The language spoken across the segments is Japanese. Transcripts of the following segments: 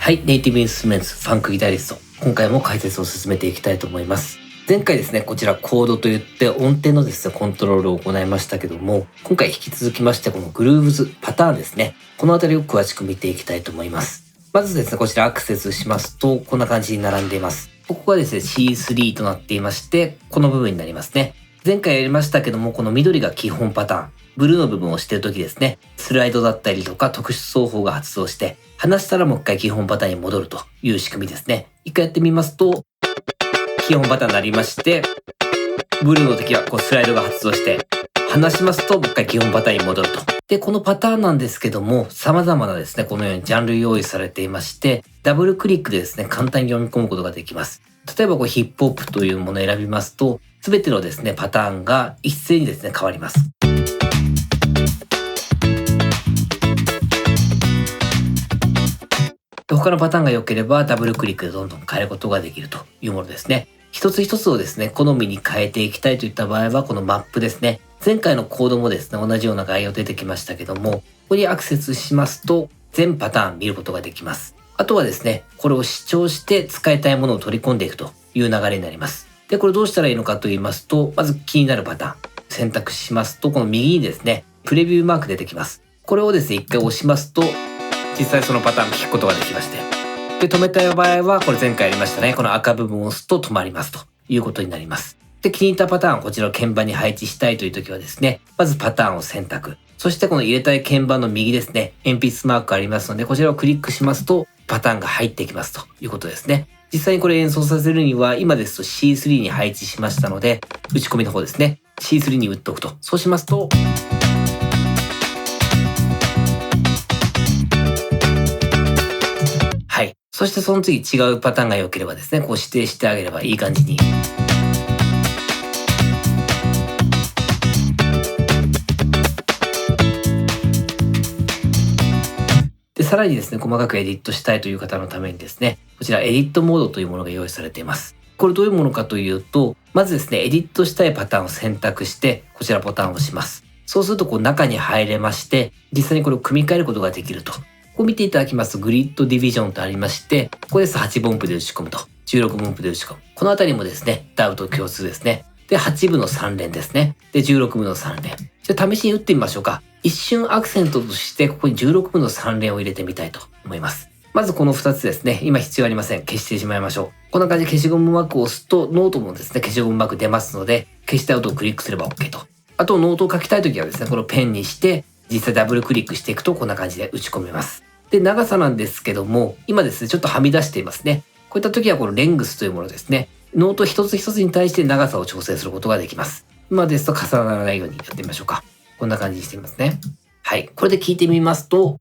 はい、ネイティブインストゥルメンツファンクギタリスト。今回も解説を進めていきたいと思います。前回ですね、こちらコードといって音程のですね、コントロールを行いましたけども、今回引き続きましてこのグルーブズパターンですね、このあたりを詳しく見ていきたいと思います。まずですね、こちらアクセスしますと、こんな感じに並んでいます。ここがですね、C3 となっていまして、この部分になりますね。前回やりましたけども、この緑が基本パターン。ブルーの部分を押しているときですね、スライドだったりとか特殊奏法が発動して、離したらもう一回基本パターンに戻るという仕組みですね。一回やってみますと、基本パターンになりまして、ブルーの時はこうスライドが発動して、離しますともう一回基本パターンに戻ると。で、このパターンなんですけども、様々なですね、このようにジャンル用意されていまして、ダブルクリックでですね、簡単に読み込むことができます。例えばこうヒップホップというものを選びますと、すべてのですね、パターンが一斉にですね、変わります。他のパターンが良ければダブルクリックでどんどん変えることができるというものですね。一つ一つをですね、好みに変えていきたいといった場合は、このマップですね。前回のコードもですね、同じような概要出てきましたけども、ここにアクセスしますと、全パターン見ることができます。あとはですね、これを視聴して使いたいものを取り込んでいくという流れになります。で、これどうしたらいいのかと言いますと、まず気になるパターン、選択しますと、この右にですね、プレビューマーク出てきます。これをですね、一回押しますと、実際そのパターンを聞くことができまして。で、止めたい場合は、これ前回やりましたね。この赤部分を押すと止まりますということになります。で、気に入ったパターンをこちらを鍵盤に配置したいという時はですね、まずパターンを選択。そしてこの入れたい鍵盤の右ですね、鉛筆マークありますので、こちらをクリックしますと、パターンが入ってきますということですね。実際にこれ演奏させるには、今ですと C3 に配置しましたので、打ち込みの方ですね、C3 に打っておくと。そうしますと、はい。そしてその次違うパターンが良ければですね、こう指定してあげればいい感じに。で、さらにですね、細かくエディットしたいという方のためにですね、こちらエディットモードというものが用意されています。これどういうものかというと、まずですね、エディットしたいパターンを選択して、こちらボタンを押します。そうするとこう中に入れまして、実際にこれを組み替えることができると。ここ見ていただきますと、グリッドディビジョンとありまして、ここです8分音符で打ち込むと、16分音符で打ち込む。このあたりもですね、ダウと共通ですね。で、8分の3連ですね。で、16分の3連。じゃあ試しに打ってみましょうか。一瞬アクセントとして、ここに16分の3連を入れてみたいと思います。まずこの2つですね。今必要ありません。消してしまいましょう。こんな感じで消しゴムマークを押すと、ノートもですね、消しゴムマーク出ますので、消した音をクリックすれば OK と。あと、ノートを書きたいときはですね、このペンにして、実際ダブルクリックしていくと、こんな感じで打ち込めます。で、長さなんですけども、今ですね、ちょっとはみ出していますね。こういった時はこのレングスというものですね。ノート一つ一つに対して長さを調整することができます。今ですと重ならないようにやってみましょうか。こんな感じにしてみますね。はい。これで聞いてみますと、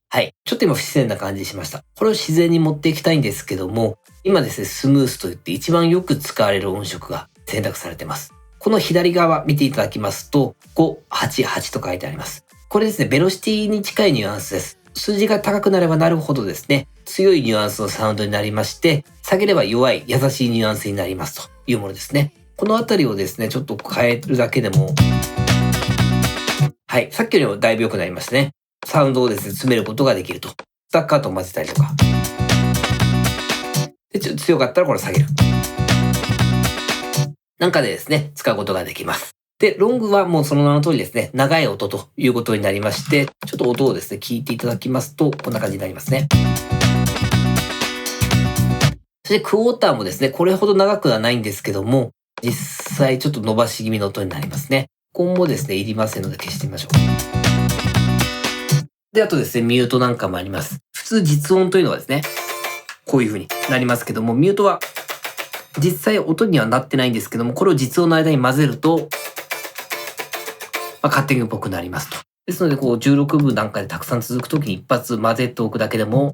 はい。ちょっと今不自然な感じしました。これを自然に持っていきたいんですけども、今ですね、スムースといって一番よく使われる音色が選択されています。この左側見ていただきますと、588と書いてあります。これですね、ベロシティに近いニュアンスです。数字が高くなればなるほどですね、強いニュアンスのサウンドになりまして、下げれば弱い、優しいニュアンスになりますというものですね。このあたりをですね、ちょっと変えるだけでも、はい、さっきよりもだいぶ良くなりましたね。サウンドをですね、詰めることができると。スタッカートを混ぜたりとか。で、ちょっと強かったらこれ下げる。なんかでですね、使うことができます。で、ロングはもうその名の通りですね、長い音ということになりまして、ちょっと音をですね、聞いていただきますと、こんな感じになりますね。そしてクォーターもですね、これほど長くはないんですけども、実際ちょっと伸ばし気味の音になりますね。今後ですね、いりませんので消してみましょう。で、あとですね、ミュートなんかもあります。普通実音というのはですね、こういう風になりますけども、ミュートは実際音にはなってないんですけども、これを実音の間に混ぜると、カッティングっぽくなりますと。ですので、こう16分なんかでたくさん続くときに一発混ぜておくだけでも、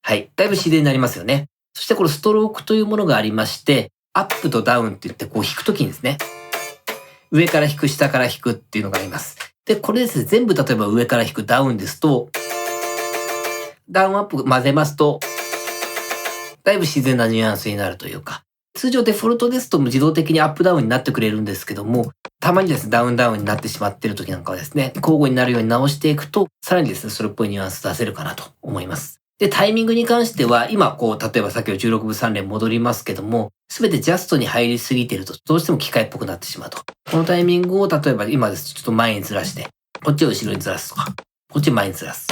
はい、だいぶ自然になりますよね。そしてこれストロークというものがありまして、アップとダウンって言ってこう弾くときにですね、上から弾く、下から弾くっていうのがあります。で、これですね、全部例えば上から弾くダウンですと、ダウンアップ混ぜますと、だいぶ自然なニュアンスになるというか、通常デフォルトですと自動的にアップダウンになってくれるんですけども、たまにですね、ダウンになってしまっている時なんかはですね、交互になるように直していくと、さらにですね、それっぽいニュアンス出せるかなと思います。で、タイミングに関しては、今、例えばさっきの16分3連戻りますけども、すべてジャストに入りすぎていると、どうしても機械っぽくなってしまうと。このタイミングを、例えば今です。ちょっと前にずらして、こっちを後ろにずらすとか、こっちを前にずらす。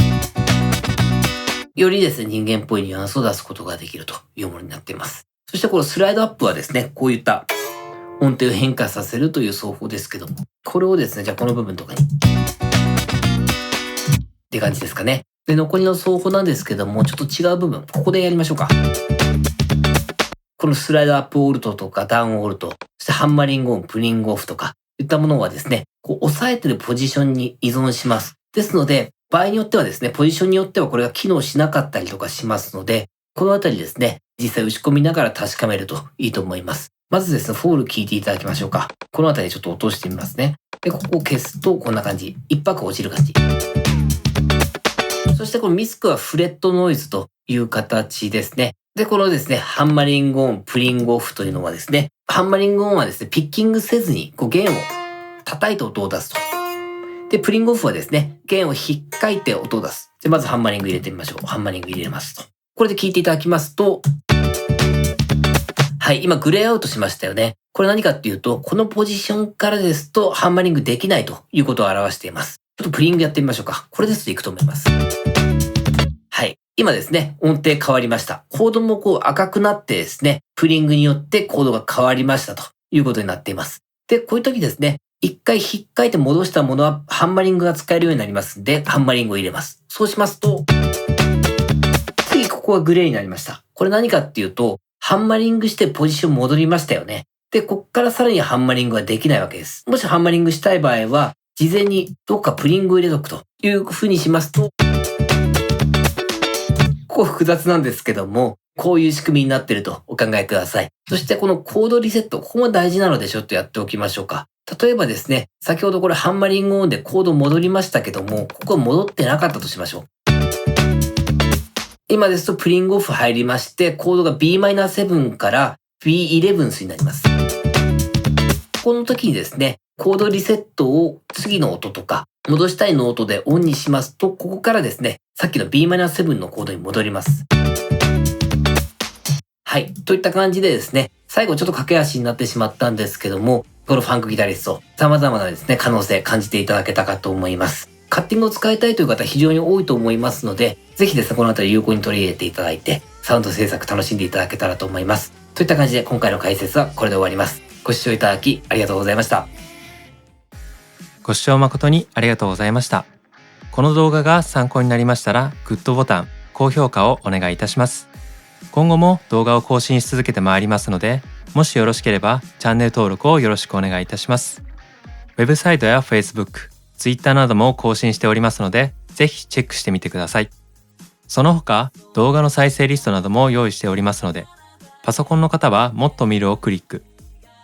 よりですね、人間っぽいニュアンスを出すことができるというものになっています。そしてこのスライドアップはですね、こういった音程を変化させるという奏法ですけども、これをですね、じゃあこの部分とかに、って感じですかね。で、残りの奏法なんですけども、ちょっと違う部分、ここでやりましょうか。このスライドアップオルトとかダウンオルト、そしてハンマリングオン、プリングオフとか、いったものはですね、押さえてるポジションに依存します。ですので、場合によってはですね、ポジションによってはこれが機能しなかったりとかしますので、このあたりですね、実際打ち込みながら確かめるといいと思います。まずですね、フォール聞いていただきましょうか。このあたりちょっと落としてみますね。で、ここを消すとこんな感じ。一拍落ちる感じ。そしてこのミスクはフレットノイズという形ですね。で、このですね、ハンマリングオン、プリングオフというのはですね、ハンマリングオンはですね、ピッキングせずに弦を叩いて音を出すと。で、プリングオフはですね、弦を引っかいて音を出す。で、まずハンマリング入れてみましょう。ハンマリング入れますと。これで聞いていただきますと、はい、今グレーアウトしましたよね。これ何かっていうと、このポジションからですとハンマリングできないということを表しています。ちょっとプリングやってみましょうか。これですといくと思います。はい。今ですね、音程変わりました。コードも赤くなってですね、プリングによってコードが変わりましたということになっています。で、こういう時ですね、一回引っかいて戻したものはハンマリングが使えるようになりますんで、ハンマリングを入れます。そうしますと、次ここがグレーになりました。これ何かっていうと、ハンマリングしてポジション戻りましたよね。で、こっからさらにハンマリングができないわけです。もしハンマリングしたい場合は、事前にどっかプリングを入れとくという風にしますと、ここ複雑なんですけども、こういう仕組みになっているとお考えください。そしてこのコードリセット、ここも大事なのでちょっとやっておきましょうか。例えばですね、先ほどこれハンマリングオンでコード戻りましたけども、ここは戻ってなかったとしましょう。今ですとプリングオフ入りまして、コードが Bm7 から B11 になります。この時にですね、コードリセットを次の音とか、戻したいの音でオンにしますと、ここからですね、さっきの Bm7 のコードに戻ります。はい。といった感じでですね、最後ちょっと駆け足になってしまったんですけども、このファンクギタリスト、様々なですね、可能性感じていただけたかと思います。カッティングを使いたいという方非常に多いと思いますので、ぜひですね、このあたり有効に取り入れていただいて、サウンド制作楽しんでいただけたらと思います。といった感じで今回の解説はこれで終わります。ご視聴いただきありがとうございました。ご視聴誠にありがとうございました。この動画が参考になりましたら、グッドボタン、高評価をお願いいたします。今後も動画を更新し続けてまいりますので、もしよろしければチャンネル登録をよろしくお願いいたします。ウェブサイトや Facebook、Twitter なども更新しておりますので、ぜひチェックしてみてください。その他、動画の再生リストなども用意しておりますので、パソコンの方はもっと見るをクリック、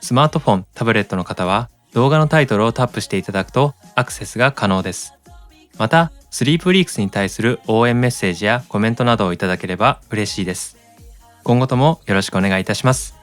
スマートフォン、タブレットの方は動画のタイトルをタップしていただくとアクセスが可能です。また、スリープリークスに対する応援メッセージやコメントなどをいただければ嬉しいです。今後ともよろしくお願いいたします。